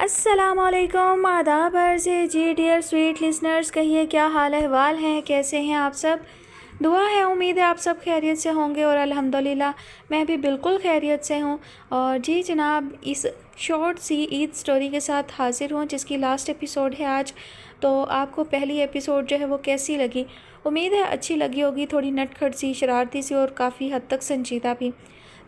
السلام علیکم، آداب عرض ہے جی ڈیئر سویٹ لسنرز، کہیے کیا حال احوال ہیں، کیسے ہیں آپ سب؟ دعا ہے، امید ہے آپ سب خیریت سے ہوں گے اور الحمدللہ میں بھی بالکل خیریت سے ہوں۔ اور جی جناب، اس شارٹ سی عید سٹوری کے ساتھ حاضر ہوں جس کی لاسٹ ایپیسوڈ ہے آج۔ تو آپ کو پہلی ایپیسوڈ جو ہے وہ کیسی لگی؟ امید ہے اچھی لگی ہوگی، تھوڑی نٹ کھٹ سی، شرارتی سی اور کافی حد تک سنجیدہ بھی۔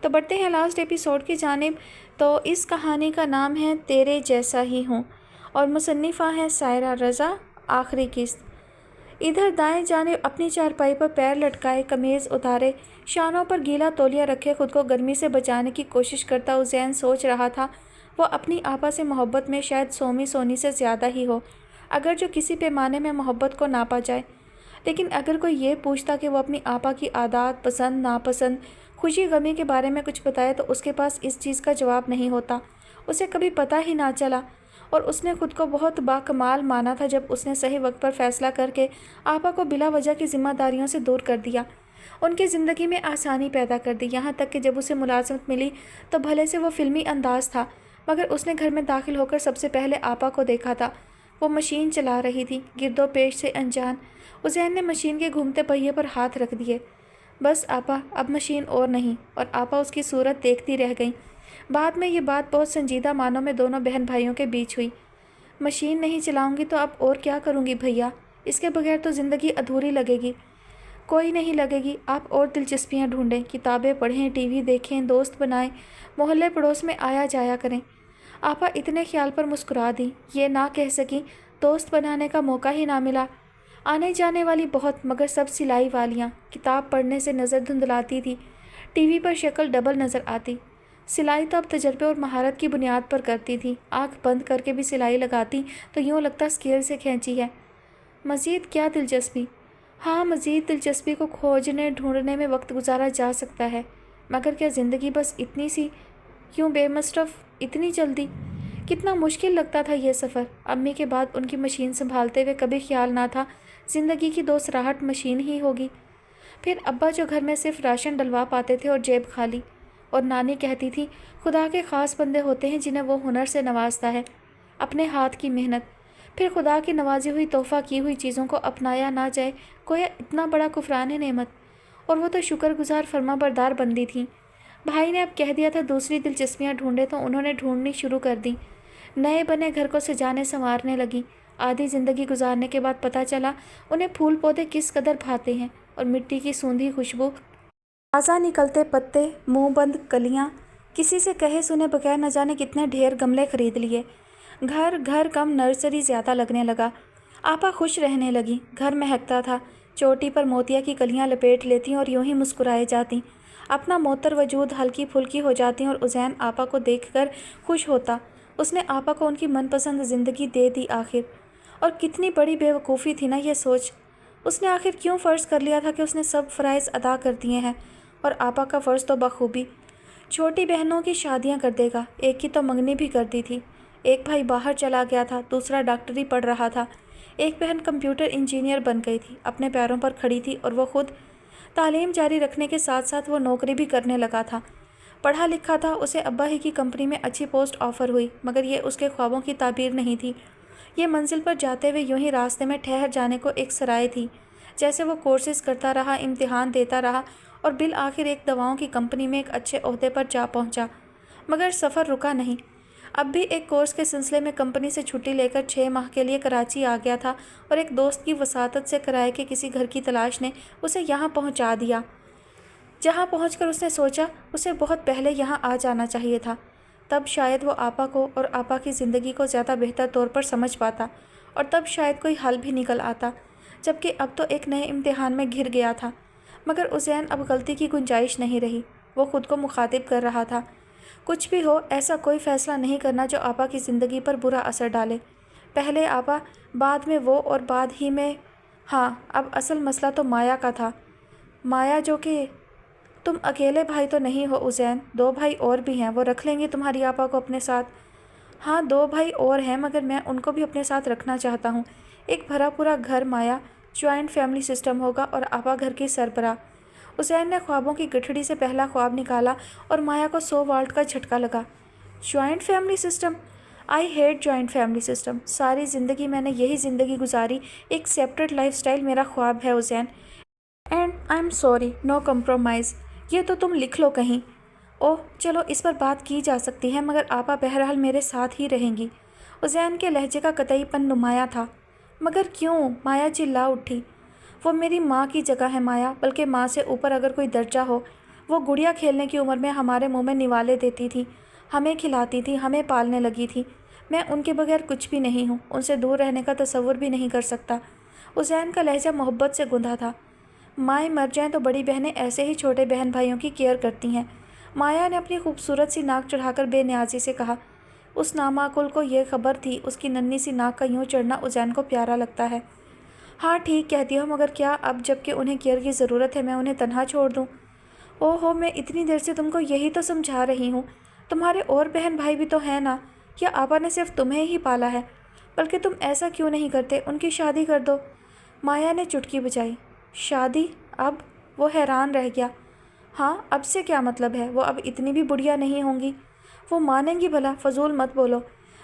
تو بڑھتے ہیں لاسٹ ایپیسوڈ کی جانب۔ تو اس کہانی کا نام ہے تیرے جیسا ہی ہوں اور مصنفہ ہے سائرہ رضا، آخری قسط۔ ادھر دائیں جانب اپنی چارپائی پر پیر لٹکائے، قمیض اتارے، شانوں پر گیلا تولیہ رکھے خود کو گرمی سے بچانے کی کوشش کرتا حسین سوچ رہا تھا وہ اپنی آپا سے محبت میں شاید سومی سونی سے زیادہ ہی ہو، اگر جو کسی پیمانے میں محبت کو ناپا جائے۔ لیکن اگر کوئی یہ پوچھتا کہ وہ اپنی آپا کی عادات، پسند ناپسند، خوشی غمی کے بارے میں کچھ بتائے تو اس کے پاس اس چیز کا جواب نہیں ہوتا۔ اسے کبھی پتہ ہی نہ چلا اور اس نے خود کو بہت باکمال مانا تھا جب اس نے صحیح وقت پر فیصلہ کر کے آپا کو بلا وجہ کی ذمہ داریوں سے دور کر دیا، ان کی زندگی میں آسانی پیدا کر دی۔ یہاں تک کہ جب اسے ملازمت ملی تو بھلے سے وہ فلمی انداز تھا، مگر اس نے گھر میں داخل ہو کر سب سے پہلے آپا کو دیکھا تھا۔ وہ مشین چلا رہی تھی، گرد و پیش سے انجان۔ حسین نے مشین کے گھومتے پہیے پر ہاتھ رکھ دیے۔ بس آپا، اب مشین اور نہیں، اور آپا اس کی صورت دیکھتی رہ گئیں۔ بعد میں یہ بات بہت سنجیدہ معنوں میں دونوں بہن بھائیوں کے بیچ ہوئی۔ مشین نہیں چلاؤں گی تو اب اور کیا کروں گی بھیا؟ اس کے بغیر تو زندگی ادھوری لگے گی۔ کوئی نہیں لگے گی، آپ اور دلچسپیاں ڈھونڈیں، کتابیں پڑھیں، ٹی وی دیکھیں، دوست بنائیں، محلے پڑوس میں آیا جایا کریں۔ آپا اتنے خیال پر مسکرا دیں، یہ نہ کہہ سکیں دوست بنانے کا موقع ہی نہ ملا۔ آنے جانے والی بہت، مگر سب سلائی والیاں۔ کتاب پڑھنے سے نظر دھندلاتی تھی، ٹی وی پر شکل ڈبل نظر آتی۔ سلائی تو اب تجربے اور مہارت کی بنیاد پر کرتی تھی، آنکھ بند کر کے بھی سلائی لگاتی تو یوں لگتا اسکیل سے کھینچی ہے۔ مزید کیا دلچسپی؟ ہاں، مزید دلچسپی کو کھوجنے ڈھونڈنے میں وقت گزارا جا سکتا ہے، مگر کیا زندگی بس اتنی سی، کیوں بے مصرف، اتنی جلدی؟ کتنا مشکل لگتا تھا یہ سفر۔ امی کے بعد ان کی مشین سنبھالتے ہوئے کبھی خیال نہ تھا زندگی کی دوسراہٹ مشین ہی ہوگی۔ پھر ابا جو گھر میں صرف راشن ڈلوا پاتے تھے اور جیب خالی، اور نانی کہتی تھی خدا کے خاص بندے ہوتے ہیں جنہیں وہ ہنر سے نوازتا ہے، اپنے ہاتھ کی محنت۔ پھر خدا کی نوازی ہوئی تحفہ کی ہوئی چیزوں کو اپنایا نہ جائے، گویا اتنا بڑا کفران نعمت، اور وہ تو شکر گزار فرما بردار بندی تھیں۔ بھائی نے اب کہہ دیا تھا دوسری دلچسپیاں ڈھونڈے تو انہوں نے ڈھونڈنی شروع کر دیں۔ نئے بنے گھر کو سجانے سنوارنے لگیں۔ آدھی زندگی گزارنے کے بعد پتہ چلا انہیں پھول پودے کس قدر بھاتے ہیں، اور مٹی کی سوندھی خوشبو، تازہ نکلتے پتے، منہ بند کلیاں۔ کسی سے کہے سنے بغیر نہ جانے کتنے ڈھیر گملے خرید لیے۔ گھر کم نرسری زیادہ لگنے لگا۔ آپا خوش رہنے لگی، گھر مہکتا تھا، چوٹی پر موتیا کی کلیاں لپیٹ لیتیں اور یوں ہی مسکرائے جاتیں، اپنا معطر وجود ہلکی پھلکی ہو جاتیں، اور عزین آپا کو دیکھ کر خوش ہوتا۔ اس نے آپا کو ان کی من پسند زندگی دے دی آخر، اور کتنی بڑی بے وقوفی تھی نا یہ سوچ۔ اس نے آخر کیوں فرض کر لیا تھا کہ اس نے سب فرائض ادا کر دیے ہیں، اور آپا کا فرض تو بخوبی چھوٹی بہنوں کی شادیاں کر دے گا۔ ایک کی تو منگنی بھی کر دی تھی، ایک بھائی باہر چلا گیا تھا، دوسرا ڈاکٹری پڑھ رہا تھا، ایک بہن کمپیوٹر انجینئر بن گئی تھی، اپنے پیروں پر کھڑی تھی، اور وہ خود تعلیم جاری رکھنے کے ساتھ ساتھ وہ نوکری بھی کرنے لگا تھا، پڑھا لکھا تھا۔ اسے ابا ہی کی کمپنی میں اچھی پوسٹ آفر ہوئی، مگر یہ اس کے خوابوں کی تعبیر نہیں تھی۔ یہ منزل پر جاتے ہوئے یوں ہی راستے میں ٹھہر جانے کو ایک سرائے تھی۔ جیسے وہ کورسز کرتا رہا، امتحان دیتا رہا، اور بالآخر ایک دواؤں کی کمپنی میں ایک اچھے عہدے پر جا پہنچا، مگر سفر رکا نہیں۔ اب بھی ایک کورس کے سلسلے میں کمپنی سے چھٹی لے کر 6 ماہ کے لیے کراچی آ گیا تھا، اور ایک دوست کی وساطت سے کرائے کے کسی گھر کی تلاش نے اسے یہاں پہنچا دیا، جہاں پہنچ کر اس نے سوچا اسے بہت پہلے یہاں آ جانا چاہیے تھا، تب شاید وہ آپا کو اور آپا کی زندگی کو زیادہ بہتر طور پر سمجھ پاتا، اور تب شاید کوئی حل بھی نکل آتا، جبکہ اب تو ایک نئے امتحان میں گھر گیا تھا۔ مگر عزین اب غلطی کی گنجائش نہیں رہی، وہ خود کو مخاطب کر رہا تھا، کچھ بھی ہو ایسا کوئی فیصلہ نہیں کرنا جو آپا کی زندگی پر برا اثر ڈالے۔ پہلے آپا، بعد میں وہ، اور بعد ہی میں ہاں، اب اصل مسئلہ تو مایا کا تھا۔ مایا جو کہ تم اکیلے بھائی تو نہیں ہو عزین، 2 بھائی اور بھی ہیں، وہ رکھ لیں گے تمہاری آپا کو اپنے ساتھ؟ ہاں، 2 بھائی اور ہیں، مگر میں ان کو بھی اپنے ساتھ رکھنا چاہتا ہوں۔ ایک بھرا پورا گھر مایا، جوائنٹ فیملی سسٹم ہوگا، اور آپا گھر کی سربراہ۔ حسین نے خوابوں کی گٹھڑی سے پہلا خواب نکالا اور مایا کو 100 واٹ کا جھٹکا لگا۔ Joint family system? I hate joint family system. ساری زندگی میں نے یہی زندگی گزاری. ایک سیپریٹ لائف سٹائل میرا خواب ہے حسین. And I am sorry, no compromise. یہ تو تم لکھ لو کہیں. اوہ چلو اس پر بات کی جا سکتی ہے, مگر آپا بہرحال میرے ساتھ ہی رہیں گی. حسین کے لہجے کا قطعی پن نمایاں تھا. مگر کیوں؟ مایا چلا اٹھی. وہ میری ماں کی جگہ ہے مایا, بلکہ ماں سے اوپر اگر کوئی درجہ ہو. وہ گڑیا کھیلنے کی عمر میں ہمارے منہ میں نوالے دیتی تھی, ہمیں کھلاتی تھی, ہمیں پالنے لگی تھی. میں ان کے بغیر کچھ بھی نہیں ہوں, ان سے دور رہنے کا تصور بھی نہیں کر سکتا. حسین کا لہجہ محبت سے گندھا تھا. مائیں مر جائیں تو بڑی بہنیں ایسے ہی چھوٹے بہن بھائیوں کی کیئر کرتی ہیں. مایا نے اپنی خوبصورت سی ناک چڑھا کر بے نیازی سے کہا. اس نامعقول کو یہ خبر تھی اس کی ننھی سی ناک کا یوں چڑھنا حسین کو پیارا لگتا ہے. ہاں ٹھیک کہتی ہو, مگر کیا اب جب کہ انہیں کیئر کی ضرورت ہے میں انہیں تنہا چھوڑ دوں؟ او ہو, میں اتنی دیر سے تم کو یہی تو سمجھا رہی ہوں. تمہارے اور بہن بھائی بھی تو ہیں نا, یا آپا نے صرف تمہیں ہی پالا ہے؟ بلکہ تم ایسا کیوں نہیں کرتے, ان کی شادی کر دو. مایا نے چٹکی بجائی. شادی؟ اب؟ وہ حیران رہ گیا. ہاں اب سے کیا مطلب ہے؟ وہ اب اتنی بھی بڑھیا نہیں ہوں گی. وہ مانیں گی بھلا؟ فضول مت بولو.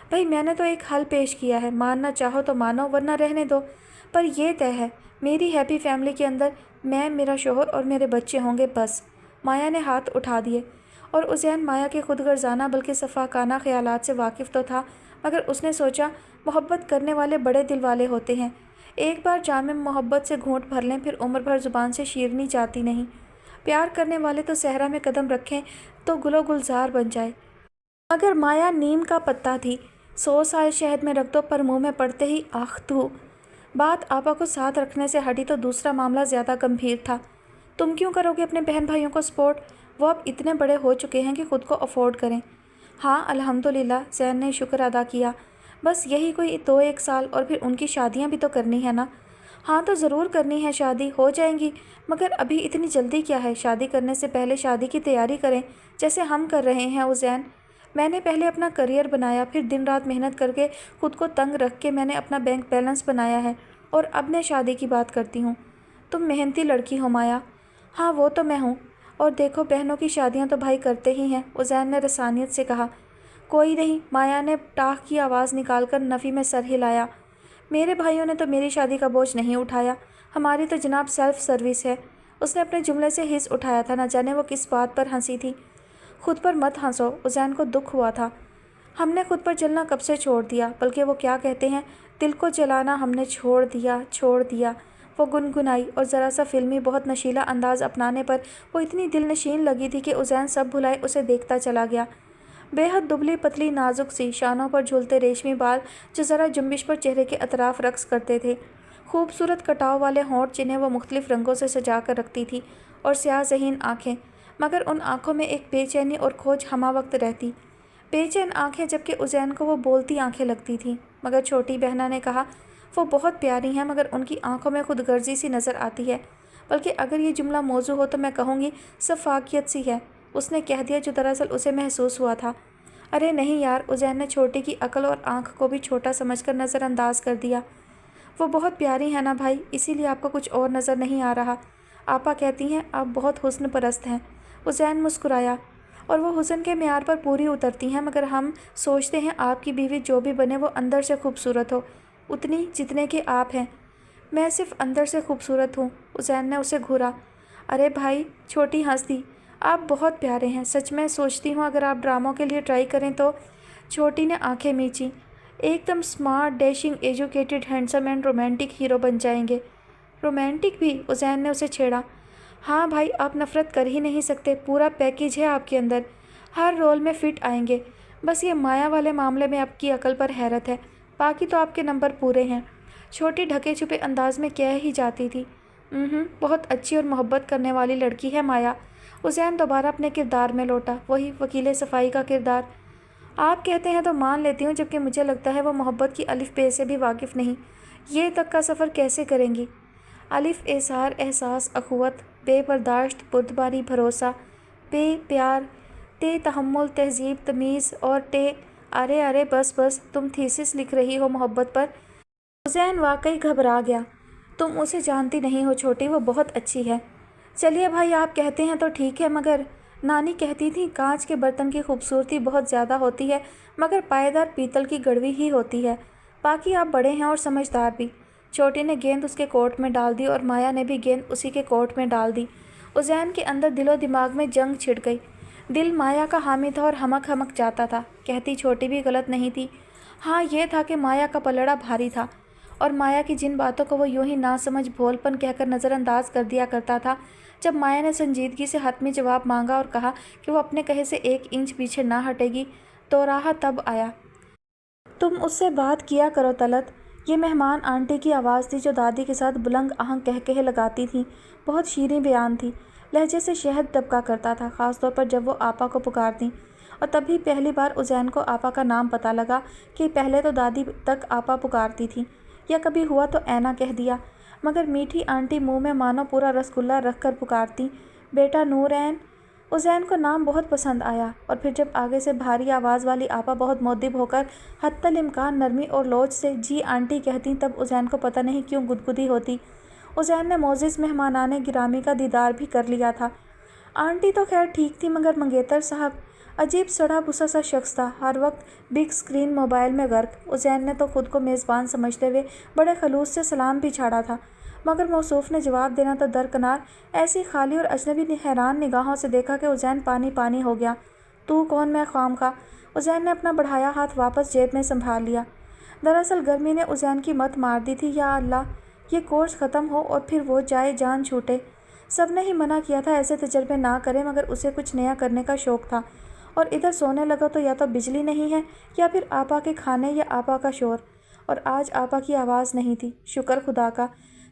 بھائی میں نے تو ایک حل پیش کیا ہے, ماننا چاہو تو مانو ورنہ رہنے دو. پر یہ طے ہے, میری ہیپی فیملی کے اندر میں, میرا شوہر اور میرے بچے ہوں گے بس. مایا نے ہاتھ اٹھا دیے. اور حسین مایا کے خود غرضانہ بلکہ صفاقانہ خیالات سے واقف تو تھا, مگر اس نے سوچا محبت کرنے والے بڑے دل والے ہوتے ہیں. ایک بار جام میں محبت سے گھونٹ بھر لیں پھر عمر بھر زبان سے شیرنی جاتی نہیں. پیار کرنے والے تو صحرا میں قدم رکھیں تو گل و گلزار بن جائے. مگر مایا نیم کا پتا تھی. 100 سال شہد میں رکھ دو پر منہ میں پڑتے ہی آخ تو. بات آپا کو ساتھ رکھنے سے ہٹی تو دوسرا معاملہ زیادہ گمبھیر تھا. تم کیوں کرو گے اپنے بہن بھائیوں کو سپورٹ؟ وہ اب اتنے بڑے ہو چکے ہیں کہ خود کو افورڈ کریں. ہاں الحمدللہ, زین نے شکر ادا کیا. بس یہی کوئی 2-1 سال اور پھر ان کی شادیاں بھی تو کرنی ہے نا. ہاں تو ضرور کرنی ہے, شادی ہو جائیں گی, مگر ابھی اتنی جلدی کیا ہے؟ شادی کرنے سے پہلے شادی کی تیاری کریں جیسے ہم کر رہے ہیں حسین. میں نے پہلے اپنا کریئر بنایا, پھر دن رات محنت کر کے خود کو تنگ رکھ کے میں نے اپنا بینک بیلنس بنایا ہے, اور اب میں شادی کی بات کرتی ہوں. تم محنتی لڑکی ہو مایا. ہاں وہ تو میں ہوں, اور دیکھو بہنوں کی شادیاں تو بھائی کرتے ہی ہیں, حسین نے رسانیت سے کہا. کوئی نہیں, مایا نے ٹاہ کی آواز نکال کر نفی میں سر ہلایا. میرے بھائیوں نے تو میری شادی کا بوجھ نہیں اٹھایا, ہماری تو جناب سیلف سروس ہے. اس نے اپنے جملے سے حص اٹھایا تھا, نہ جانے وہ کس بات پر ہنسی تھی. خود پر مت ہنسو, حسین کو دکھ ہوا تھا. ہم نے خود پر جلنا کب سے چھوڑ دیا, بلکہ وہ کیا کہتے ہیں, دل کو جلانا ہم نے چھوڑ دیا. وہ گنگنائی, اور ذرا سا فلمی بہت نشیلا انداز اپنانے پر وہ اتنی دل نشین لگی تھی کہ حسین سب بھلائے اسے دیکھتا چلا گیا. بے حد دبلی پتلی نازک سی شانوں پر جھولتے ریشمی بال جو ذرا جنبش پر چہرے کے اطراف رقص کرتے تھے. خوبصورت کٹاؤ والے ہونٹ جنہیں وہ مختلف رنگوں سے سجا کر رکھتی تھی, اور سیاہ ذہین آنکھیں, مگر ان آنکھوں میں ایک بے چینی اور کھوج ہمہ وقت رہتی. بے چین آنکھیں, جبکہ حسین کو وہ بولتی آنکھیں لگتی تھیں. مگر چھوٹی بہنا نے کہا, وہ بہت پیاری ہیں مگر ان کی آنکھوں میں خود غرضی سی نظر آتی ہے. بلکہ اگر یہ جملہ موضوع ہو تو میں کہوں گی سفاکیت سی ہے. اس نے کہہ دیا جو دراصل اسے محسوس ہوا تھا. ارے نہیں یار, حسین نے چھوٹی کی عقل اور آنکھ کو بھی چھوٹا سمجھ کر نظر انداز کر دیا. وہ بہت پیاری ہے نا بھائی, اسی لیے آپ کو کچھ اور نظر نہیں آ رہا. آپا کہتی ہیں آپ بہت حسن پرست ہیں. حسین مسکرایا. اور وہ حسن کے معیار پر پوری اترتی ہیں, مگر ہم سوچتے ہیں آپ کی بیوی جو بھی بنے وہ اندر سے خوبصورت ہو, اتنی جتنے کہ آپ ہیں. میں صرف اندر سے خوبصورت ہوں. حسین نے اسے گھورا. ارے بھائی, چھوٹی ہنس دی. آپ بہت پیارے ہیں, سچ میں سوچتی ہوں اگر آپ ڈراموں کے لیے ٹرائی کریں تو. چھوٹی نے آنکھیں میچیں. ایک دم smart, dashing, educated, handsome and romantic hero بن جائیں گے. رومانٹک بھی؟ حسین نے اسے چھیڑا. ہاں بھائی, آپ نفرت کر ہی نہیں سکتے, پورا پیکیج ہے آپ کے اندر, ہر رول میں فٹ آئیں گے. بس یہ مایا والے معاملے میں آپ کی عقل پر حیرت ہے, باقی تو آپ کے نمبر پورے ہیں. چھوٹی ڈھکے چھپے انداز میں کہہ ہی جاتی تھی. بہت اچھی اور محبت کرنے والی لڑکی ہے مایا. حسین دوبارہ اپنے کردار میں لوٹا, وہی وکیل صفائی کا کردار. آپ کہتے ہیں تو مان لیتی ہوں, جبکہ مجھے لگتا ہے وہ محبت کی الف بے سے بھی واقف نہیں. یہ تک کا سفر کیسے کریں گی؟ الف ایثار, احساس, اخوت, بے برداشت, بردباری, بھروسہ, بے پیار, تے تحمل, تہذیب, تمیز, اور ٹے. ارے بس, تم تھیسس لکھ رہی ہو محبت پر؟ حسین واقعی گھبرا گیا. تم اسے جانتی نہیں ہو چھوٹی, وہ بہت اچھی ہے. چلیے بھائی آپ کہتے ہیں تو ٹھیک ہے, مگر نانی کہتی تھی کانچ کے برتن کی خوبصورتی بہت زیادہ ہوتی ہے مگر پائیدار پیتل کی گڑوی ہی ہوتی ہے۔ باقی آپ بڑے ہیں اور سمجھدار بھی۔ چھوٹی نے گیند اس کے کورٹ میں ڈال دی اور مایا نے بھی گیند اسی کے کورٹ میں ڈال دی۔ عزین کے اندر دل و دماغ میں جنگ چھڑ گئی۔ دل مایا کا حامی تھا اور ہمک ہمک جاتا تھا۔ کہتی چھوٹی بھی غلط نہیں تھی۔ ہاں یہ تھا کہ مایا کا پلڑا بھاری تھا اور مایا کی جن باتوں کو وہ یوں ہی ناسمجھ بھول پن کہہ کر نظر انداز کر دیا کرتا تھا، جب مایا نے سنجیدگی سے حتمی جواب مانگا اور کہا کہ وہ اپنے کہے سے 1 انچ پیچھے نہ ہٹے گی تو راہ تب آیا۔ تم اس سے بات کیا کرو طلعت۔ یہ مہمان آنٹی کی آواز تھی جو دادی کے ساتھ بلند آہنگ کہکہے لگاتی تھی۔ بہت شیریں بیان تھی، لہجے سے شہد ٹپکا کرتا تھا، خاص طور پر جب وہ آپا کو پکارتیں۔ اور تب پہلی بار عزین کو آپا کا نام پتہ لگا کہ پہلے تو دادی تک آپا پکارتی تھی، یا کبھی ہوا تو اینا کہہ دیا، مگر میٹھی آنٹی منہ میں مانو پورا رسگلہ رکھ کر پکارتیں، بیٹا نور عین۔ عزین کو نام بہت پسند آیا، اور پھر جب آگے سے بھاری آواز والی آپا بہت مؤدب ہو کر حتی الامکان نرمی اور لوچ سے جی آنٹی کہتیں، تب عزین کو پتہ نہیں کیوں گدگدی ہوتی۔ عزین نے معزز مہمانان گرامی کا دیدار بھی کر لیا تھا۔ آنٹی تو خیر ٹھیک تھی، مگر منگیتر صاحب عجیب سڑا بھسا سا شخص تھا، ہر وقت بگ اسکرین موبائل میں غرق۔ عزین نے تو خود کو میزبان سمجھتے ہوئے بڑے خلوص سے سلام بھی چھاڑا تھا، مگر موصوف نے جواب دینا تو درکنار ایسی خالی اور اجنبی حیران نگاہوں سے دیکھا کہ عزین پانی پانی ہو گیا۔ تو کون میں خواہ؟ عزین نے اپنا بڑھایا ہاتھ واپس جیب میں سنبھال لیا۔ دراصل گرمی نے عزین کی مت مار دی تھی۔ یا اللہ، یہ کورس ختم ہو اور پھر وہ جائے جان چھوٹے۔ سب نے ہی منع کیا تھا ایسے تجربے نہ کرے، مگر اسے کچھ نیا کرنے کا شوق تھا، اور ادھر سونے لگا تو یا تو بجلی نہیں ہے یا پھر آپا کے کھانے یا آپا کا شور، اور آج آپا کی آواز نہیں تھی، شکر خدا کا۔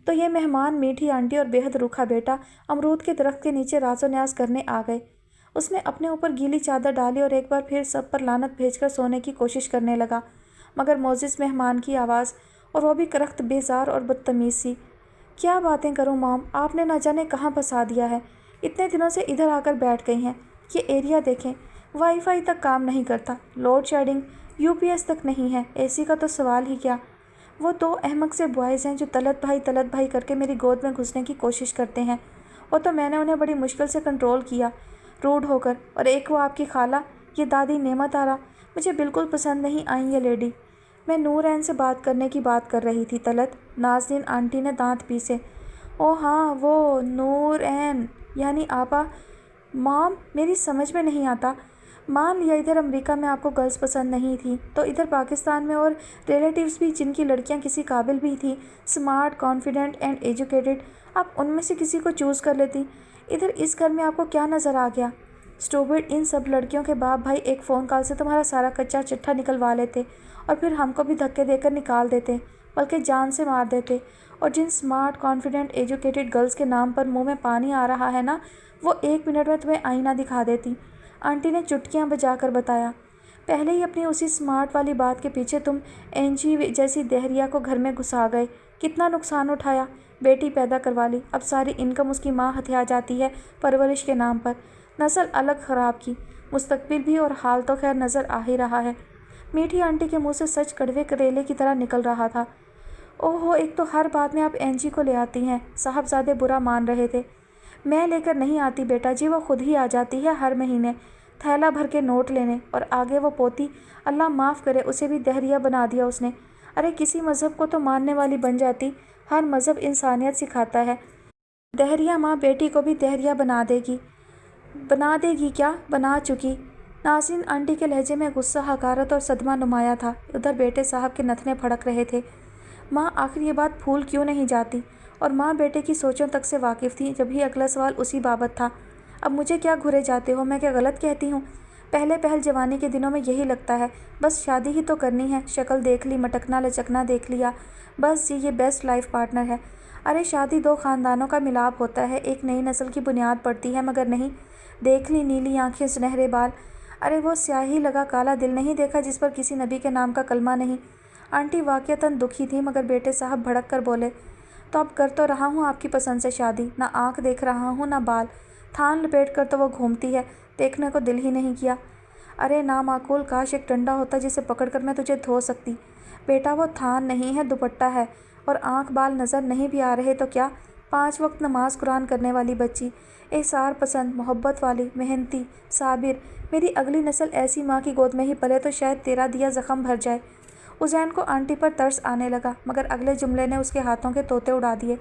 تو یہ مہمان میٹھی آنٹی اور بے حد روکھا بیٹا امرود کے درخت کے نیچے راز و نیاز کرنے آ گئے۔ اس نے اپنے اوپر گیلی چادر ڈالی اور ایک بار پھر سب پر لعنت بھیج کر سونے کی کوشش کرنے لگا، مگر معزز مہمان کی آواز، اور وہ بھی کرخت بیزار اور بدتمیز سی۔ کیا باتیں کروں مام، آپ نے نہ جانے کہاں پھنسا دیا ہے، اتنے دنوں سے ادھر آ کر بیٹھ گئی ہیں۔ یہ ایریا دیکھیں، وائی فائی تک کام نہیں کرتا، load shedding, U P S تک نہیں ہے، اے سی کا تو سوال ہی کیا۔ وہ 2 احمق سے بوائز ہیں جو طلعت بھائی کر کے میری گود میں گھسنے کی کوشش کرتے ہیں، وہ تو میں نے انہیں بڑی مشکل سے کنٹرول کیا روڈ ہو کر۔ اور ایک وہ آپ کی خالہ، یہ دادی نعمت آرا، مجھے بالکل پسند نہیں آئیں یہ لیڈی۔ میں نور عین سے بات کرنے کی بات کر رہی تھی طلعت، نازنین آنٹی نے دانت پیسے۔ او ہاں وہ نور عین یعنی آپا۔ مام میری سمجھ میں نہیں آتا، مان لیا ادھر امریکہ میں آپ کو گرلز پسند نہیں تھی، تو ادھر پاکستان میں اور ریلیٹیوز بھی جن کی لڑکیاں کسی قابل بھی تھیں، سمارٹ، کانفیڈنٹ اینڈ ایجوکیٹڈ، آپ ان میں سے کسی کو چوز کر لیتی۔ ادھر اس گھر میں آپ کو کیا نظر آ گیا؟ اسٹوپڈ، ان سب لڑکیوں کے باپ بھائی ایک فون کال سے تمہارا سارا کچا چٹھا نکلوا لیتے، اور پھر ہم کو بھی دھکے دے کر نکال دیتے، بلکہ جان سے مار دیتے۔ اور جن سمارٹ، کانفیڈنٹ، ایجوکیٹڈ گرلز کے نام پر منہ میں پانی آ رہا ہے نا، وہ 1 منٹ میں تمہیں آئینہ دکھا دیتی۔ آنٹی نے چٹکیاں بجا کر بتایا۔ پہلے ہی اپنی اسی سمارٹ والی بات کے پیچھے تم اینجی جیسی دہریہ کو گھر میں گھسا گئے، کتنا نقصان اٹھایا، بیٹی پیدا کروا لی، اب ساری انکم اس کی ماں ہتھیا جاتی ہے پرورش کے نام پر، نسل الگ خراب کی، مستقبل بھی، اور حال تو خیر نظر آ ہی رہا ہے۔ میٹھی آنٹی کے منہ سے سچ کڑوے کریلے کی طرح نکل رہا تھا۔ اوہو، ایک تو ہر بات میں آپ اینجی کو لے آتی ہیں، صاحبزادے برا مان رہے تھے۔ میں لے کر نہیں آتی بیٹا جی، وہ خود ہی آ جاتی ہے ہر مہینے تھیلا بھر کے نوٹ لینے، اور آگے وہ پوتی، اللہ معاف کرے اسے بھی دہریہ بنا دیا اس نے۔ ارے کسی مذہب کو تو ماننے والی بن جاتی، ہر مذہب انسانیت سکھاتا ہے۔ دہریہ ماں بیٹی کو بھی دہریہ بنا دے گی۔ بنا دے گی کیا، بنا چکی۔ نازنین آنٹی کے لہجے میں غصہ، حقارت اور صدمہ نمایاں تھا۔ ادھر بیٹے صاحب کے نتنے پھڑک رہے تھے۔ ماں آخر یہ بات پھول کیوں نہیں جاتی؟ اور ماں بیٹے کی سوچوں تک سے واقف تھی، جب ہی اگلا سوال اسی بابت تھا۔ اب مجھے کیا گھرے جاتے ہو، میں کیا غلط کہتی ہوں؟ پہل جوانی کے دنوں میں یہی لگتا ہے، بس شادی ہی تو کرنی ہے، شکل دیکھ لی، مٹکنا لچکنا دیکھ لیا، بس جی یہ بیسٹ لائف پارٹنر ہے۔ ارے شادی 2 خاندانوں کا ملاپ ہوتا ہے، ایک نئی نسل کی بنیاد پڑتی ہے، مگر نہیں، دیکھ لی نیلی آنکھیں، سنہرے بال، ارے وہ سیاہی لگا کالا دل نہیں دیکھا جس پر کسی نبی کے نام کا کلمہ نہیں۔ آنٹی واقعتاً دکھی تھی، مگر بیٹے صاحب بھڑک کر بولے، تو اب کر تو رہا ہوں آپ کی پسند سے شادی، نہ آنکھ دیکھ رہا ہوں نہ بال، تھان لپیٹ کر تو وہ گھومتی ہے، دیکھنے کو دل ہی نہیں کیا۔ ارے نامعقول، کاش ایک ڈنڈا ہوتا جسے پکڑ کر میں تجھے دھو سکتی۔ بیٹا وہ تھان نہیں ہے، دوپٹہ ہے، اور آنکھ بال نظر نہیں بھی آ رہے تو کیا، 5 وقت نماز قرآن کرنے والی بچی، احسار پسند، محبت والی، محنتی، صابر۔ میری اگلی نسل ایسی ماں کی گود میں ہی پلے تو شاید تیرا دیا زخم بھر جائے۔ عزین کو آنٹی پر ترس آنے لگا، مگر اگلے جملے نے اس کے ہاتھوں کے طوطے اڑا دیے۔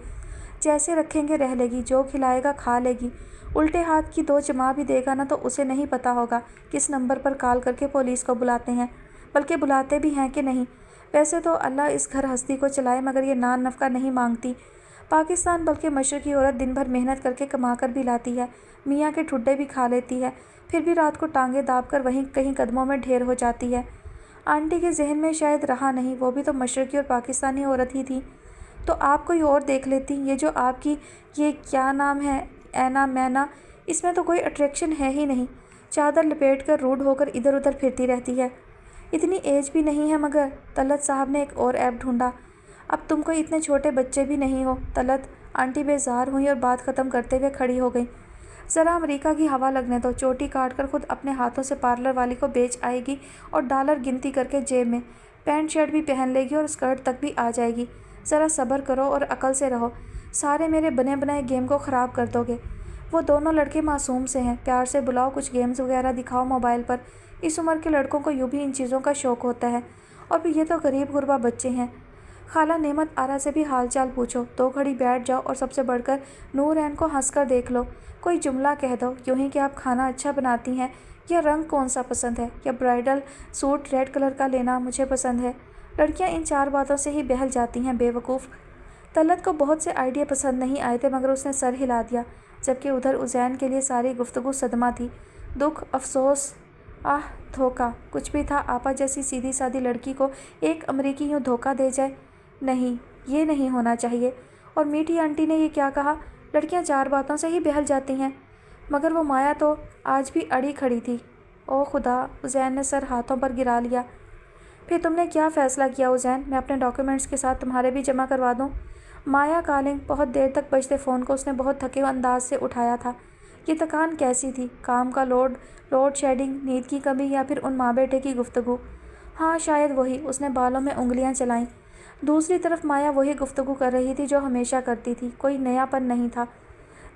جیسے رکھیں گے رہ لے گی، جو کھلائے گا کھا لے گی، الٹے ہاتھ کی 2 جما بھی دے گا نا تو اسے نہیں پتا ہوگا کس نمبر پر کال کر کے پولیس کو بلاتے ہیں، بلکہ بلاتے بھی ہیں کہ نہیں۔ ویسے تو اللہ اس گھر ہستی کو چلائے، مگر یہ نان نفقہ نہیں مانگتی۔ پاکستان بلکہ مشرقی عورت دن بھر محنت کر کے کما کر بھی لاتی ہے، میاں کے ٹھڈے بھی کھا لیتی ہے، پھر بھی رات کو ٹانگیں داب کر وہیں کہیں قدموں میں ڈھیر ہو جاتی ہے۔ آنٹی کے ذہن میں شاید رہا نہیں، وہ بھی تو مشرقی اور پاکستانی عورت ہی تھی، تو آپ کوئی اور دیکھ لیتی۔ یہ جو آپ کی یہ کیا نام ہے، اینا مینا، اس میں تو کوئی اٹریکشن ہے ہی نہیں، چادر لپیٹ کر روڈ ہو کر ادھر ادھر پھرتی رہتی ہے۔ اتنی ایج بھی نہیں ہے مگر۔ طلعت صاحب نے ایک اور ایپ ڈھونڈا۔ اب تم کوئی اتنے چھوٹے بچے بھی نہیں ہو طلعت۔ آنٹی بیزار ہوئی اور بات ختم کرتے ہوئے کھڑی ہو گئی۔ ذرا امریکہ کی ہوا لگنے دو، چوٹی کاٹ کر خود اپنے ہاتھوں سے پارلر والی کو بیچ آئے گی اور ڈالر گنتی کر کے جیب میں، پینٹ شرٹ بھی پہن لے گی اور اسکرٹ تک بھی آ جائے گی۔ ذرا صبر کرو اور عقل سے رہو، سارے میرے بنے بنائے گیم کو خراب کر دو گے۔ وہ دونوں لڑکے معصوم سے ہیں، پیار سے بلاؤ، کچھ گیمز وغیرہ دکھاؤ موبائل پر۔ اس عمر کے لڑکوں کو یوں بھی ان چیزوں کا شوق ہوتا ہے، اور پھر یہ تو غریب غربا بچے ہیں۔ خالہ نعمت آرا سے بھی حال چال پوچھو، 2 گھڑی بیٹھ جاؤ اور سب سے بڑھ کر نورعین کو ہنس کر دیکھ لو، کوئی جملہ کہہ دو، یوں ہی کہ آپ کھانا اچھا بناتی ہیں، یا رنگ کون سا پسند ہے، یا برائڈل سوٹ ریڈ کلر کا لینا مجھے پسند ہے۔ لڑکیاں ان 4 باتوں سے ہی بہل جاتی ہیں بے وقوف۔ طلعت کو بہت سے آئیڈیا پسند نہیں آئے تھے، مگر اس نے سر ہلا دیا، جبکہ ادھر عزین کے لیے ساری گفتگو صدمہ تھی، دکھ، افسوس، دھوکہ۔ کچھ بھی تھا، آپا جیسی سیدھی سادی لڑکی کو ایک امریکی یوں دھوکہ دے جائے؟ نہیں، یہ نہیں ہونا چاہیے۔ اور میٹھی آنٹی نے یہ کیا کہا؟ لڑکیاں 4 باتوں سے ہی بہل جاتی ہیں، مگر وہ مایا تو آج بھی اڑی کھڑی تھی۔ او خدا! عزین نے سر ہاتھوں پر گرا لیا۔ پھر تم نے کیا فیصلہ کیا عزین؟ میں اپنے ڈاکیومنٹس کے ساتھ تمہارے بھی جمع کروا دوں؟ مایا کالنگ۔ بہت دیر تک بجتے فون کو اس نے بہت تھکے انداز سے اٹھایا تھا۔ یہ تھکان کیسی تھی؟ کام کا لوڈ شیڈنگ، نیند کی کمی، یا پھر ان ماں بیٹے کی گفتگو؟ ہاں شاید وہی۔ اس نے بالوں میں انگلیاں چلائیں۔ دوسری طرف مایا وہی گفتگو کر رہی تھی جو ہمیشہ کرتی تھی، کوئی نیا پن نہیں تھا۔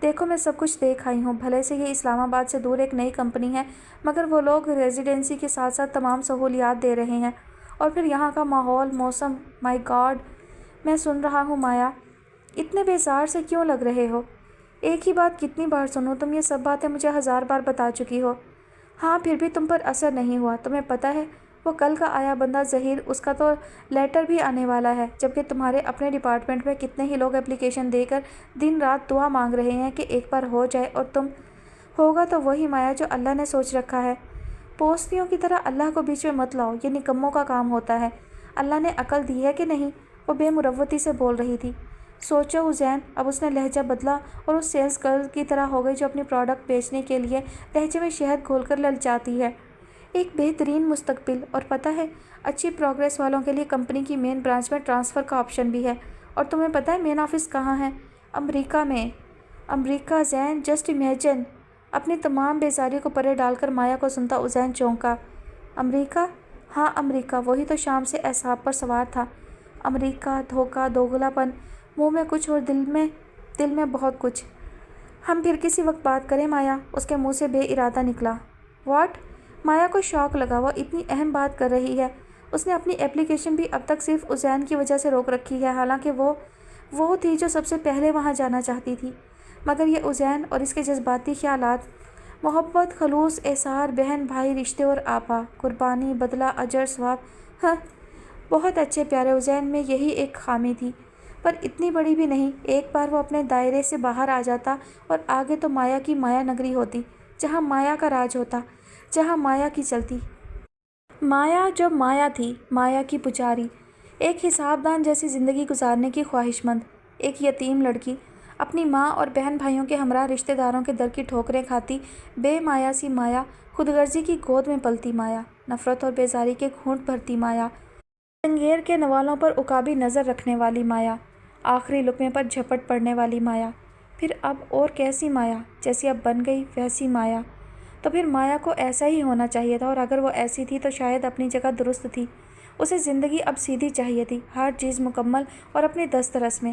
دیکھو میں سب کچھ دیکھ آئی ہوں، بھلے سے یہ اسلام آباد سے دور ایک نئی کمپنی ہے، مگر وہ لوگ ریزیڈنسی کے ساتھ ساتھ تمام سہولیات دے رہے ہیں، اور پھر یہاں کا ماحول، موسم، مائی گاڈ! میں سن رہا ہوں مایا، اتنے بیزار سے کیوں لگ رہے ہو؟ ایک ہی بات کتنی بار سنوں؟ تم یہ سب باتیں مجھے 1000 بار بتا چکی ہو۔ ہاں پھر بھی تم پر اثر نہیں ہوا۔ تمہیں پتہ ہے وہ کل کا آیا بندہ ظہیر، اس کا تو لیٹر بھی آنے والا ہے، جبکہ تمہارے اپنے ڈپارٹمنٹ میں کتنے ہی لوگ اپلیکیشن دے کر دن رات دعا مانگ رہے ہیں کہ ایک بار ہو جائے، اور تم۔ ہوگا تو وہی مایا جو اللہ نے سوچ رکھا ہے۔ پوستیوں کی طرح اللہ کو بیچ میں مت لاؤ، یہ نکموں کا کام ہوتا ہے۔ اللہ نے عقل دی ہے کہ نہیں؟ وہ بے مروتی سے بول رہی تھی۔ سوچو عزین، اب اس نے لہجہ بدلا اور اس سیلز گرل کی طرح ہو گئی جو اپنی پروڈکٹ بیچنے کے لیے لہجے میں شہد گھول کر للچاتی ہے۔ ایک بہترین مستقبل، اور پتہ ہے اچھی پروگریس والوں کے لیے کمپنی کی مین برانچ میں ٹرانسفر کا آپشن بھی ہے۔ اور تمہیں پتہ ہے مین آفس کہاں ہے؟ امریکہ میں۔ امریکہ زین، جسٹ امیجن۔ اپنی تمام بیزاری کو پرے ڈال کر مایا کو سنتا عزین چونکا۔ امریکہ؟ ہاں امریکہ، وہی تو شام سے اعصاب پر سوار تھا۔ امریکہ، دھوکہ، دوگلا پن، منہ میں کچھ اور دل میں بہت کچھ۔ ہم پھر کسی وقت بات کریں مایا، اس کے منہ سے بے ارادہ نکلا۔ واٹ؟ مایا کو شوق لگا، وہ اتنی اہم بات کر رہی ہے۔ اس نے اپنی اپلیکیشن بھی اب تک صرف عزین کی وجہ سے روک رکھی ہے، حالانکہ وہ تھی جو سب سے پہلے وہاں جانا چاہتی تھی، مگر یہ عزین اور اس کے جذباتی خیالات، محبت، خلوص، احسار، بہن بھائی رشتے اور آپا، قربانی، بدلہ، اجر، ثواب، بہت اچھے پیارے عزین میں یہی ایک خامی تھی، پر اتنی بڑی بھی نہیں۔ ایک بار وہ اپنے دائرے سے باہر آ جاتا اور آگے تو مایا کی مایا نگری ہوتی، جہاں مایا کا راج ہوتا، جہاں مایا کی چلتی۔ مایا جو مایا تھی، مایا کی پجاری، ایک حساب دان جیسی زندگی گزارنے کی خواہش مند، ایک یتیم لڑکی، اپنی ماں اور بہن بھائیوں کے ہمراہ رشتہ داروں کے در کی ٹھوکریں کھاتی بے مایا سی مایا، خود غرضی کی گود میں پلتی مایا، نفرت اور بیزاری کے گھونٹ بھرتی مایا، چنگیر کے نوالوں پر عقابی نظر رکھنے والی مایا، آخری لقمے پر جھپٹ پڑنے والی مایا، پھر اب اور کیسی مایا؟ جیسی اب بن گئی ویسی مایا۔ تو پھر مایا کو ایسا ہی ہونا چاہیے تھا، اور اگر وہ ایسی تھی تو شاید اپنی جگہ درست تھی۔ اسے زندگی اب سیدھی چاہیے تھی، ہر چیز مکمل اور اپنی دسترس میں۔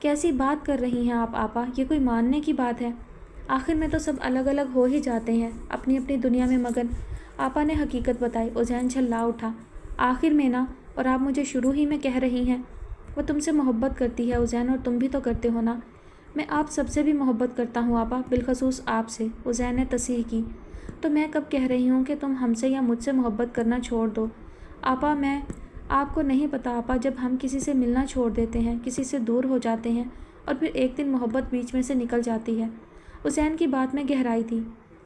کیسی بات کر رہی ہیں آپ آپا، یہ کوئی ماننے کی بات ہے؟ آخر میں تو سب الگ الگ ہو ہی جاتے ہیں، اپنی اپنی دنیا میں مگن۔ آپا نے حقیقت بتائی۔ عزین جھلا اٹھا۔ آخر میں نا، اور آپ مجھے شروع ہی میں کہہ رہی ہیں۔ وہ تم سے محبت کرتی ہے عزین، اور تم بھی تو کرتے ہو نا۔ میں آپ سب سے بھی محبت کرتا ہوں آپا، بالخصوص آپ سے، عزین نے تصحیح کی۔ تو میں کب کہہ رہی ہوں کہ تم ہم سے یا مجھ سے محبت کرنا چھوڑ دو؟ آپا میں آپ کو نہیں پتہ آپا، جب ہم کسی سے ملنا چھوڑ دیتے ہیں، کسی سے دور ہو جاتے ہیں، اور پھر ایک دن محبت بیچ میں سے نکل جاتی ہے۔ عزین کی بات میں گہرائی تھی۔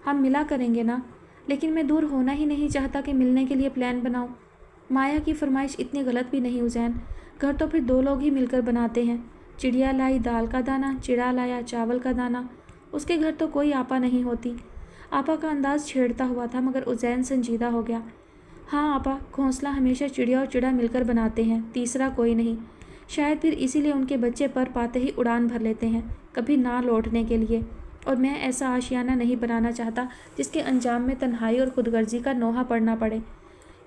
ہم ملا کریں گے نا، لیکن میں دور ہونا ہی نہیں چاہتا کہ ملنے کے لیے پلان بناؤں۔ مایا کی فرمائش اتنی غلط بھی نہیں عزین، گھر تو پھر دو لوگ ہی مل کر بناتے ہیں۔ چڑیا لائی دال کا دانہ، چڑا لایا چاول کا دانہ۔ اس کے گھر تو کوئی آپا نہیں ہوتی۔ آپا کا انداز چھیڑتا ہوا تھا، مگر عزین سنجیدہ ہو گیا۔ ہاں آپا، گھونسلہ ہمیشہ چڑیا اور چڑا مل کر بناتے ہیں، تیسرا کوئی نہیں۔ شاید پھر اسی لیے ان کے بچے پر پاتے ہی اڑان بھر لیتے ہیں، کبھی نہ لوٹنے کے لیے۔ اور میں ایسا آشیانہ نہیں بنانا چاہتا جس کے انجام میں تنہائی اور خود غرضی کا نوحہ پڑنا پڑے۔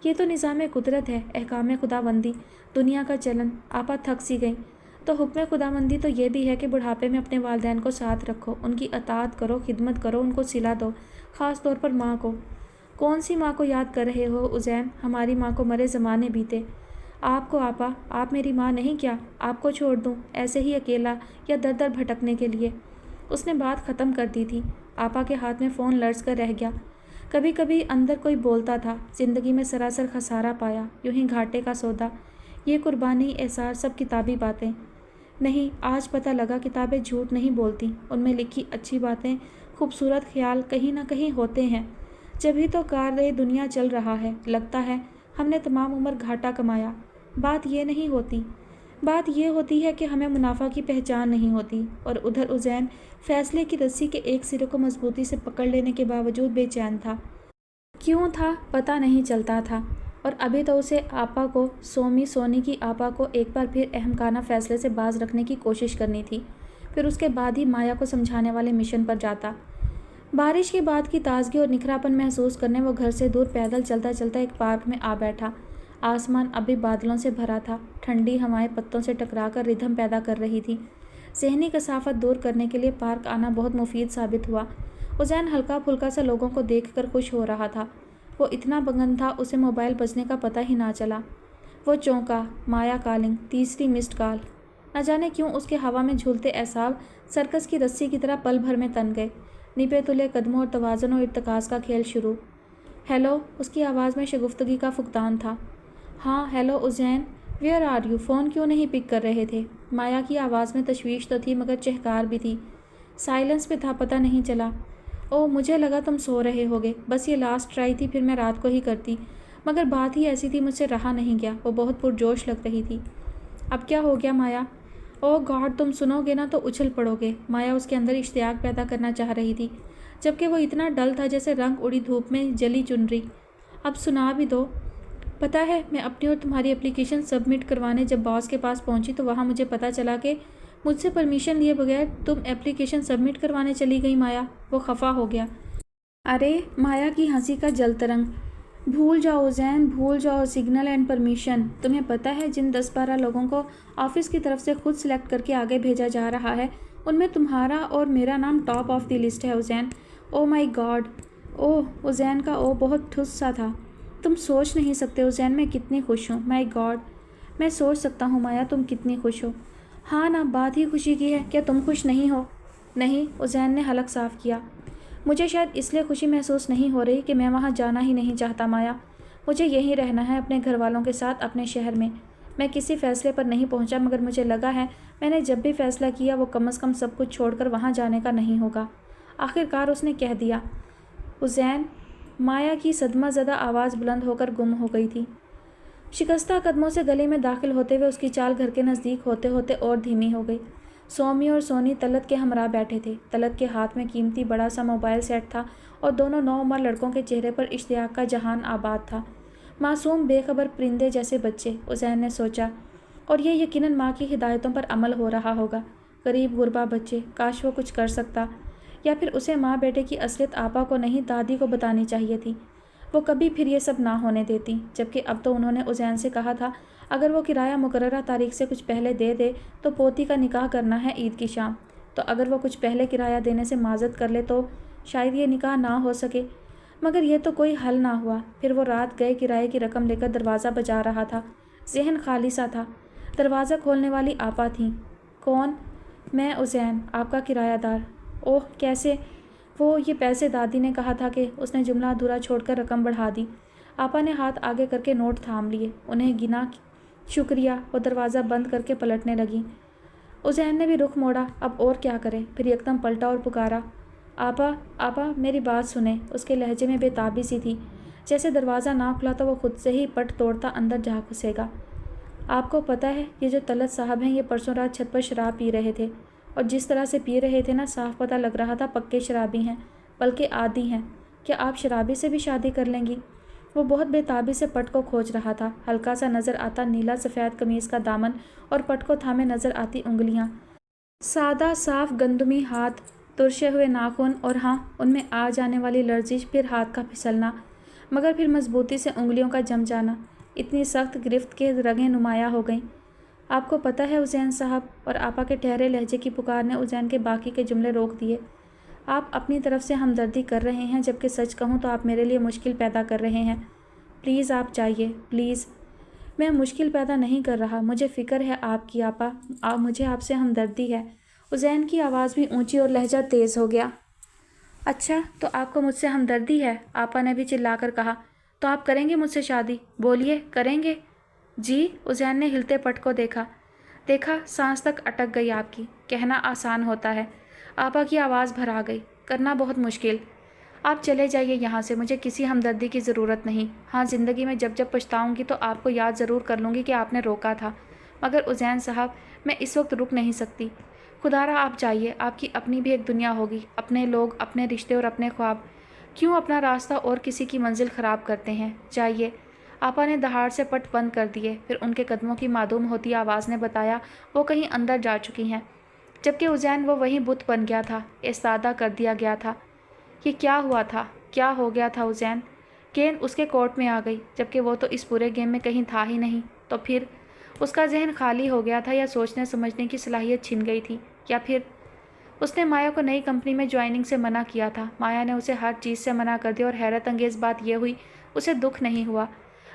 یہ تو نظام قدرت ہے، احکام خداوندی، دنیا کا چلن۔ آپا تھک سی گئیں۔ تو حکم خداوندی تو یہ بھی ہے کہ بڑھاپے میں اپنے والدین کو ساتھ رکھو، ان کی اطاعت کرو، خدمت کرو، ان کو صلہ دو، خاص طور پر ماں کو۔ کون سی ماں کو یاد کر رہے ہو عزین؟ ہماری ماں کو مرے زمانے بیتے۔ آپ کو آپا، آپ میری ماں نہیں کیا؟ آپ کو چھوڑ دوں ایسے ہی اکیلا، یا در در بھٹکنے کے لیے؟ اس نے بات ختم کر دی تھی۔ آپا کے ہاتھ میں فون لرز کر رہ گیا۔ کبھی کبھی اندر کوئی بولتا تھا، زندگی میں سراسر خسارہ پایا، یوں ہی گھاٹے کا سودا، یہ قربانی احسار سب کتابی باتیں۔ نہیں، آج پتہ لگا کتابیں جھوٹ نہیں بولتی، ان میں لکھی اچھی باتیں، خوبصورت خیال کہیں نہ کہیں ہوتے ہیں۔ جبھی تو کار دنیا چل رہا ہے، لگتا ہے ہم نے تمام عمر گھاٹا کمایا۔ بات یہ نہیں ہوتی، بات یہ ہوتی ہے کہ ہمیں منافع کی پہچان نہیں ہوتی۔ اور ادھر عزین فیصلے کی رسی کے ایک سرے کو مضبوطی سے پکڑ لینے کے باوجود بے چین تھا۔ کیوں تھا پتہ نہیں چلتا تھا، اور ابھی تو اسے آپا کو، سونی کی آپا کو ایک بار پھر احمقانہ فیصلے سے باز رکھنے کی کوشش کرنی تھی، پھر اس کے بعد ہی مایا کو سمجھانے والے مشن پر جاتا۔ بارش کے بعد کی تازگی اور نکھراپن محسوس کرنے وہ گھر سے دور پیدل چلتا چلتا ایک پارک میں آ بیٹھا۔ آسمان ابھی بادلوں سے بھرا تھا، ٹھنڈی ہوائیں پتوں سے ٹکرا کر ردھم پیدا کر رہی تھی۔ ذہنی کثافت دور کرنے کے لیے پارک آنا بہت مفید ثابت ہوا۔ عزین ہلکا پھلکا سا لوگوں کو دیکھ کر خوش ہو رہا تھا۔ وہ اتنا مگن تھا، اسے موبائل بجنے کا پتہ ہی نہ چلا۔ وہ چونکا، مایا کالنگ، تیسری مسڈ کال۔ نہ جانے کیوں اس کے ہوا میں جھولتے اعصاب سرکس کی رسی کی طرح پل بھر میں تن گئے۔ نپے تلے قدموں اور توازن و ارتکاز کا کھیل شروع۔ ہیلو، اس کی آواز میں شگفتگی کا فقدان تھا۔ ہاں hello Azeen, where are you? Phone کیوں نہیں پک کر رہے تھے؟ مایا کی آواز میں تشویش تو تھی، مگر چہکار بھی تھی۔ سائلنس پہ تھا، پتہ نہیں چلا۔ اوہ، مجھے لگا تم سو رہے ہوگے، بس یہ لاسٹ ٹرائی تھی، پھر میں رات کو ہی کرتی، مگر بات ہی ایسی تھی مجھ سے رہا نہیں گیا۔ وہ بہت پرجوش لگ رہی تھی۔ اب کیا ہو گیا مایا؟ اوہ گاڈ، تم سنو گے نا تو اچھل پڑو گے۔ مایا اس کے اندر اشتیاق پیدا کرنا چاہ رہی تھی، جبکہ وہ اتنا ڈل تھا جیسے رنگ اڑی دھوپ میں جلی چنری۔ اب سنا بھی دو۔ پتہ ہے، میں اپنی اور تمہاری اپلیکیشن سبمٹ کروانے جب باس کے پاس پہنچی تو وہاں مجھے پتہ چلا کہ مجھ سے پرمیشن لیے بغیر تم اپلیکیشن سبمٹ کروانے چلی گئی مایا۔ وہ خفا ہو گیا۔ ارے، مایا کی ہنسی کا جل ترنگ۔ بھول جاؤ عزین، بھول جاؤ سگنل اینڈ پرمیشن۔ تمہیں پتہ ہے جن 10-12 لوگوں کو آفس کی طرف سے خود سلیکٹ کر کے آگے بھیجا جا رہا ہے، ان میں تمہارا اور میرا نام ٹاپ آف دی لسٹ ہے عزین۔ او مائی گاڈ۔ اوہ، عزین کا او بہت ٹھس سا تھا۔ تم سوچ نہیں سکتے عزین میں کتنی خوش ہوں۔ مائی گاڈ، میں سوچ سکتا ہوں مایا تم کتنی خوش ہو۔ ہاں نا، بات ہی خوشی کی ہے، کیا تم خوش نہیں ہو؟ نہیں، عزین نے حلق صاف کیا۔ مجھے شاید اس لیے خوشی محسوس نہیں ہو رہی کہ میں وہاں جانا ہی نہیں چاہتا مایا۔ مجھے یہیں رہنا ہے اپنے گھر والوں کے ساتھ اپنے شہر میں۔ میں کسی فیصلے پر نہیں پہنچا، مگر مجھے لگا ہے میں نے جب بھی فیصلہ کیا وہ کم از کم سب کچھ چھوڑ کر وہاں جانے کا نہیں ہوگا۔ آخر کار اس نے کہہ دیا۔ عزین، مایا کی صدمہ زدہ آواز بلند ہو کر گم ہو گئی تھی۔ شکستہ قدموں سے گلی میں داخل ہوتے ہوئے اس کی چال گھر کے نزدیک ہوتے ہوتے اور دھیمی ہو گئی۔ سومی اور سونی طلعت کے ہمراہ بیٹھے تھے۔ طلعت کے ہاتھ میں قیمتی بڑا سا موبائل سیٹ تھا اور دونوں نوعمر لڑکوں کے چہرے پر اشتیاق کا جہان آباد تھا۔ معصوم بے خبر پرندے جیسے بچے، عزین نے سوچا، اور یہ یقیناً ماں کی ہدایتوں پر عمل ہو رہا ہوگا۔ غریب غربا بچے، کاش وہ کچھ کر سکتا، یا پھر اسے ماں بیٹے کی اصلیت آپا کو نہیں دادی کو بتانی چاہیے تھی۔ وہ کبھی پھر یہ سب نہ ہونے دیتی، جبکہ اب تو انہوں نے عزین سے کہا تھا اگر وہ کرایہ مقررہ تاریخ سے کچھ پہلے دے دے تو پوتی کا نکاح کرنا ہے عید کی شام، تو اگر وہ کچھ پہلے کرایہ دینے سے معذرت کر لے تو شاید یہ نکاح نہ ہو سکے۔ مگر یہ تو کوئی حل نہ ہوا۔ پھر وہ رات گئے کرایے کی رقم لے کر دروازہ بجا رہا تھا، ذہن خالی سا تھا۔ دروازہ کھولنے والی آپا تھیں۔ کون؟ میں عزین، آپ کا کرایہ دار۔ اوہ کیسے؟ وہ یہ پیسے دادی نے کہا تھا کہ اس نے جملہ ادھورا چھوڑ کر رقم بڑھا دی۔ آپا نے ہاتھ آگے کر کے نوٹ تھام لیے، انہیں گنا۔ شکریہ۔ وہ دروازہ بند کر کے پلٹنے لگیں۔ عزین نے بھی رخ موڑا، اب اور کیا کرے؟ پھر یکدم پلٹا اور پکارا، آپا آپا میری بات سنیں۔ اس کے لہجے میں بے تابی سی تھی، جیسے دروازہ نہ کھلا تو وہ خود سے ہی پٹ توڑتا اندر جا گھسے گا۔ آپ کو پتہ ہے یہ جو طلعت صاحب ہیں یہ پرسوں رات چھت پر شراب پی رہے تھے، اور جس طرح سے پی رہے تھے نا، صاف پتہ لگ رہا تھا پکے شرابی ہیں، بلکہ عادی ہیں۔ کیا آپ شرابی سے بھی شادی کر لیں گی؟ وہ بہت بے تابی سے پٹ کو کھوج رہا تھا، ہلکا سا نظر آتا نیلا سفید قمیض کا دامن اور پٹ کو تھامے نظر آتی انگلیاں، سادہ صاف گندمی ہاتھ، ترشے ہوئے ناخن، اور ہاں ان میں آ جانے والی لرزش، پھر ہاتھ کا پھسلنا، مگر پھر مضبوطی سے انگلیوں کا جم جانا، اتنی سخت گرفت کہ رگیں نمایاں ہو گئیں۔ آپ کو پتہ ہے عزین صاحب، اور آپا کے ٹھہرے لہجے کی پکار نے عزین کے باقی کے جملے روک دیے، آپ اپنی طرف سے ہمدردی کر رہے ہیں، جبکہ سچ کہوں تو آپ میرے لیے مشکل پیدا کر رہے ہیں۔ پلیز آپ جائیے، پلیز۔ میں مشکل پیدا نہیں کر رہا، مجھے فکر ہے آپ کی آپا، مجھے آپ سے ہمدردی ہے۔ عزین کی آواز بھی اونچی اور لہجہ تیز ہو گیا۔ اچھا تو آپ کو مجھ سے ہمدردی ہے؟ آپا نے بھی چلا کر کہا۔ تو آپ کریں گے مجھ سے شادی؟ بولیے، کریں گے؟ جی۔ عزین نے ہلتے پٹ کو دیکھا، سانس تک اٹک گئی آپ کی۔ کہنا آسان ہوتا ہے، آپا کی آواز بھر آ گئی، کرنا بہت مشکل۔ آپ چلے جائیے یہاں سے، مجھے کسی ہمدردی کی ضرورت نہیں۔ ہاں زندگی میں جب جب پچھتاؤں گی تو آپ کو یاد ضرور کر لوں گی کہ آپ نے روکا تھا، مگر عزین صاحب میں اس وقت رک نہیں سکتی۔ خدا را آپ جائیے، آپ کی اپنی بھی ایک دنیا ہوگی، اپنے لوگ، اپنے رشتے اور اپنے خواب۔ کیوں اپنا راستہ اور کسی کی منزل خراب کرتے ہیں؟ جائیے۔ آپا نے دہاڑ سے پٹ بند کر دیے، پھر ان کے قدموں کی معدوم ہوتی آواز نے بتایا وہ کہیں اندر جا چکی ہیں، جبکہ عزین وہ وہیں بت بن گیا تھا، استادہ کر دیا گیا تھا۔ یہ کیا ہوا تھا؟ کیا ہو گیا تھا عزین؟ گیند اس کے کورٹ میں آ گئی، جبکہ وہ تو اس پورے گیم میں کہیں تھا ہی نہیں۔ تو پھر اس کا ذہن خالی ہو گیا تھا، یا سوچنے سمجھنے کی صلاحیت چھن گئی تھی، یا پھر اس نے مایا کو نئی کمپنی میں جوائننگ سے منع کیا تھا۔ مایا نے اسے ہر چیز سے منع کر دیا، اور حیرت انگیز بات یہ ہوئی اسے دکھ نہیں ہوا۔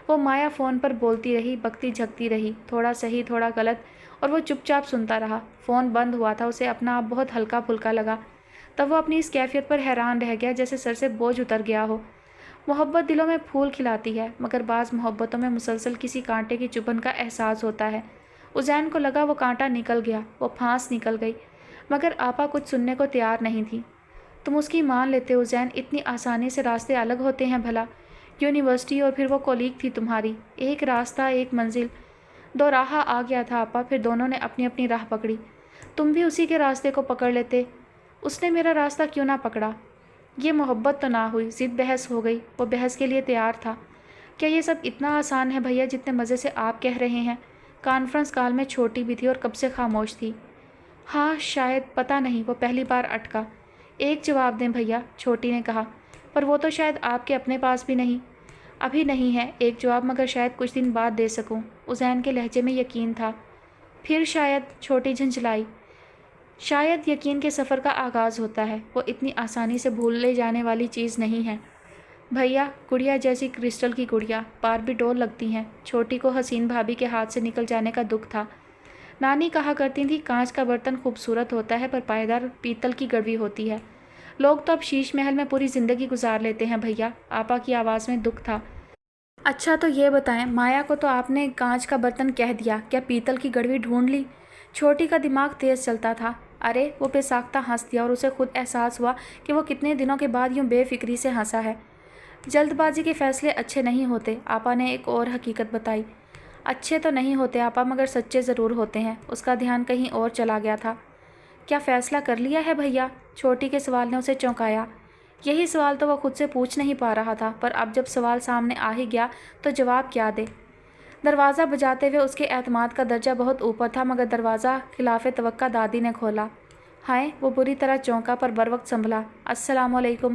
وہ مایا فون پر بولتی رہی، بکتی جھکتی رہی، تھوڑا صحیح تھوڑا غلط، اور وہ چپ چاپ سنتا رہا۔ فون بند ہوا تھا، اسے اپنا آپ بہت ہلکا پھلکا لگا۔ تب وہ اپنی اس کیفیت پر حیران رہ گیا جیسے سر سے بوجھ اتر گیا ہو۔ محبت دلوں میں پھول کھلاتی ہے، مگر بعض محبتوں میں مسلسل کسی کانٹے کی چبھن کا احساس ہوتا ہے۔ عزین کو لگا وہ کانٹا نکل گیا، وہ پھانس نکل گئی، مگر آپا کچھ سننے کو تیار نہیں تھی۔ تم اس کی مان لیتے عزین، اتنی آسانی سے راستے الگ ہوتے ہیں بھلا؟ یونیورسٹی، اور پھر وہ کولیگ تھی تمہاری، ایک راستہ ایک منزل، دو راہا آ گیا تھا آپا، پھر دونوں نے اپنی اپنی راہ پکڑی۔ تم بھی اسی کے راستے کو پکڑ لیتے۔ اس نے میرا راستہ کیوں نہ پکڑا؟ یہ محبت تو نہ ہوئی، ضد بحث ہو گئی، وہ بحث کے لیے تیار تھا۔ کیا یہ سب اتنا آسان ہے بھیا جتنے مزے سے آپ کہہ رہے ہیں؟ کانفرنس کال میں چھوٹی بھی تھی اور کب سے خاموش تھی۔ ہاں شاید، پتہ نہیں، وہ پہلی بار اٹکا۔ ایک جواب دیں بھیا، چھوٹی نے کہا، پر وہ تو شاید آپ کے اپنے پاس بھی نہیں۔ ابھی نہیں ہے ایک جواب، مگر شاید کچھ دن بعد دے سکوں۔ عزین کے لہجے میں یقین تھا۔ پھر شاید، چھوٹی جھنجھلائی۔ شاید یقین کے سفر کا آغاز ہوتا ہے، وہ اتنی آسانی سے بھولے جانے والی چیز نہیں ہے بھیا۔ گڑیا جیسی کرسٹل کی گڑیا، باربی ڈول لگتی ہیں۔ چھوٹی کو حسین بھابھی کے ہاتھ سے نکل جانے کا دکھ تھا۔ نانی کہا کرتی تھی کانچ کا برتن خوبصورت ہوتا ہے پر پائیدار پیتل کی گڑوی ہوتی ہے۔ لوگ تو اب شیش محل میں پوری زندگی گزار لیتے ہیں بھیا۔ آپا کی آواز میں دکھ تھا۔ اچھا تو یہ بتائیں، مایا کو تو آپ نے کانچ کا برتن کہہ دیا، کیا پیتل کی گڑوی ڈھونڈ لی؟ چھوٹی کا دماغ تیز چلتا تھا۔ ارے وہ بے ساختہ ہنس دیا، اور اسے خود احساس ہوا کہ وہ کتنے دنوں کے بعد یوں بے فکری سے ہنسا ہے۔ جلد بازی کے فیصلے اچھے نہیں ہوتے، آپا نے ایک اور حقیقت بتائی۔ اچھے تو نہیں ہوتے آپا، مگر سچے ضرور ہوتے ہیں۔ اس کا دھیان کہیں اور چلا گیا تھا۔ کیا فیصلہ کر لیا ہے بھیا؟ چھوٹی کے سوال نے اسے چونکایا۔ یہی سوال تو وہ خود سے پوچھ نہیں پا رہا تھا، پر اب جب سوال سامنے آ ہی گیا تو جواب کیا دے؟ دروازہ بجاتے ہوئے اس کے اعتماد کا درجہ بہت اوپر تھا، مگر دروازہ خلاف توقع دادی نے کھولا۔ ہائے، وہ بری طرح چونکا پر بروقت سنبھلا۔ السلام علیکم۔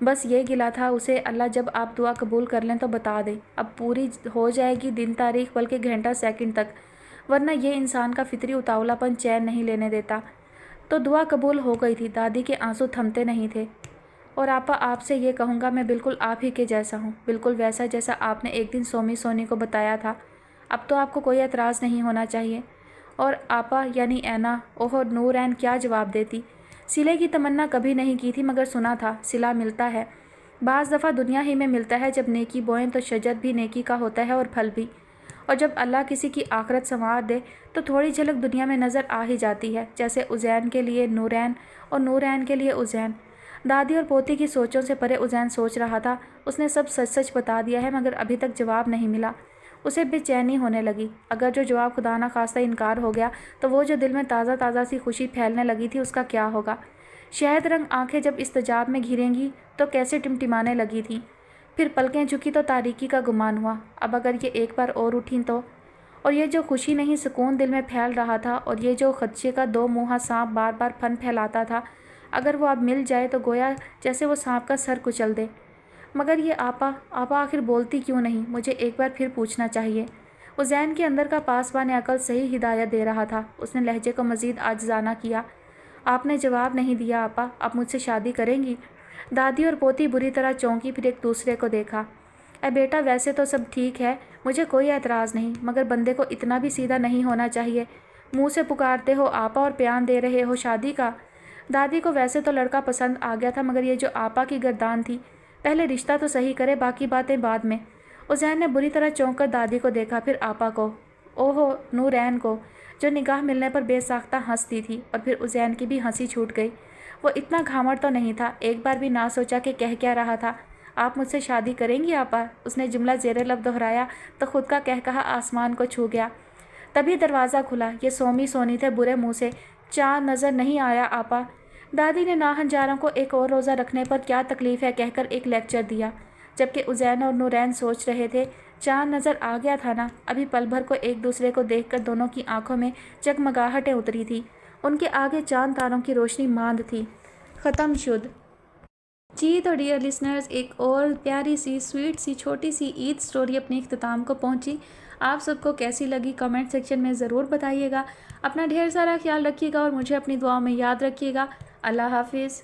بس یہ گلا تھا اسے اللہ جب آپ دعا قبول کر لیں تو بتا دیں، اب پوری ہو جائے گی دن تاریخ بلکہ گھنٹہ سیکنڈ تک، ورنہ یہ انسان کا فطری اتاولا پن چین نہیں لینے دیتا۔ تو دعا قبول ہو گئی تھی، دادی کے آنسو تھمتے نہیں تھے۔ اور آپا آپ سے یہ کہوں گا، میں بالکل آپ ہی کے جیسا ہوں، بالکل ویسا جیسا آپ نے ایک دن سونی کو بتایا تھا۔ اب تو آپ کو کوئی اعتراض نہیں ہونا چاہیے۔ اور آپا یعنی اینا، اوہ نورعین کیا جواب دیتی؟ صلے کی تمنا کبھی نہیں کی تھی مگر سنا تھا صلہ ملتا ہے، بعض دفعہ دنیا ہی میں ملتا ہے، جب نیکی بوئیں تو شجر بھی نیکی کا ہوتا ہے اور پھل بھی، اور جب اللہ کسی کی آخرت سنوار دے تو تھوڑی جھلک دنیا میں نظر آ ہی جاتی ہے، جیسے عزین کے لیے نورعین اور نورعین کے لیے عزین۔ دادی اور پوتی کی سوچوں سے پرے عزین سوچ رہا تھا، اس نے سب سچ سچ بتا دیا ہے مگر ابھی تک جواب نہیں ملا۔ اسے بے چینی ہونے لگی، اگر جو جواب خدا نہ خواستہ انکار ہو گیا تو وہ جو دل میں تازہ تازہ سی خوشی پھیلنے لگی تھی اس کا کیا ہوگا؟ شہد رنگ آنکھیں جب استجاب میں گھریں گی تو کیسے ٹمٹمانے لگی تھیں، پھر پلکیں جھکی تو تاریکی کا گمان ہوا، اب اگر یہ ایک بار اور اٹھیں تو؟ اور یہ جو خوشی نہیں سکون دل میں پھیل رہا تھا، اور یہ جو خدشے کا دو منہا سانپ بار بار پھن پھیلاتا تھا، اگر وہ اب مل جائے تو گویا جیسے وہ سانپ کا سر کچل دے۔ مگر یہ آپا آخر بولتی کیوں نہیں؟ مجھے ایک بار پھر پوچھنا چاہیے۔ عزین کے اندر کا پاسبان عقل صحیح ہدایت دے رہا تھا، اس نے لہجے کو مزید عاجزانہ کیا۔ آپ نے جواب نہیں دیا آپا، آپ مجھ سے شادی کریں گی؟ دادی اور پوتی بری طرح چونکی، پھر ایک دوسرے کو دیکھا۔ اے بیٹا ویسے تو سب ٹھیک ہے، مجھے کوئی اعتراض نہیں، مگر بندے کو اتنا بھی سیدھا نہیں ہونا چاہیے، منہ سے پکارتے ہو آپا اور پیان دے رہے ہو شادی کا۔ دادی کو ویسے تو لڑکا پسند آ گیا تھا مگر یہ جو آپا کی گردان تھی، پہلے رشتہ تو صحیح کرے، باقی باتیں بعد میں۔ عزین نے بری طرح چونک کر دادی کو دیکھا، پھر آپا کو، اوہو نورعین کو، جو نگاہ ملنے پر بے ساختہ ہنستی تھی، اور پھر عزین کی بھی ہنسی چھوٹ گئی۔ وہ اتنا گھامڑ تو نہیں تھا، ایک بار بھی نہ سوچا کہ کہہ کیا رہا تھا۔ آپ مجھ سے شادی کریں گی آپا؟ اس نے جملہ زیر لب دہرایا تو خود کا کہا آسمان کو چھو گیا۔ تبھی دروازہ کھلا، یہ سونی تھے برے منہ سے۔ چاند نظر نہیں آیا آپا؟ دادی نے ناہنجاروں کو ایک اور روزہ رکھنے پر کیا تکلیف ہے کہہ کر ایک لیکچر دیا، جبکہ عزین اور نورعین سوچ رہے تھے چاند نظر آ گیا تھا نا۔ ابھی پل بھر کو ایک دوسرے کو دیکھ کر دونوں کی آنکھوں میں جگمگاہٹیں اتری تھی، ان کے آگے چاند تاروں کی روشنی ماند تھی۔ ختم شد۔ جی تو ڈیئر لسنرز، ایک اور پیاری سی سویٹ سی چھوٹی سی عید سٹوری اپنے اختتام کو پہنچی۔ آپ سب کو کیسی لگی کمنٹ سیکشن میں ضرور بتائیے گا۔ اپنا ڈھیر سارا خیال رکھیے گا اور مجھے اپنی دعاؤں میں یاد رکھیے گا۔ اللہ حافظ۔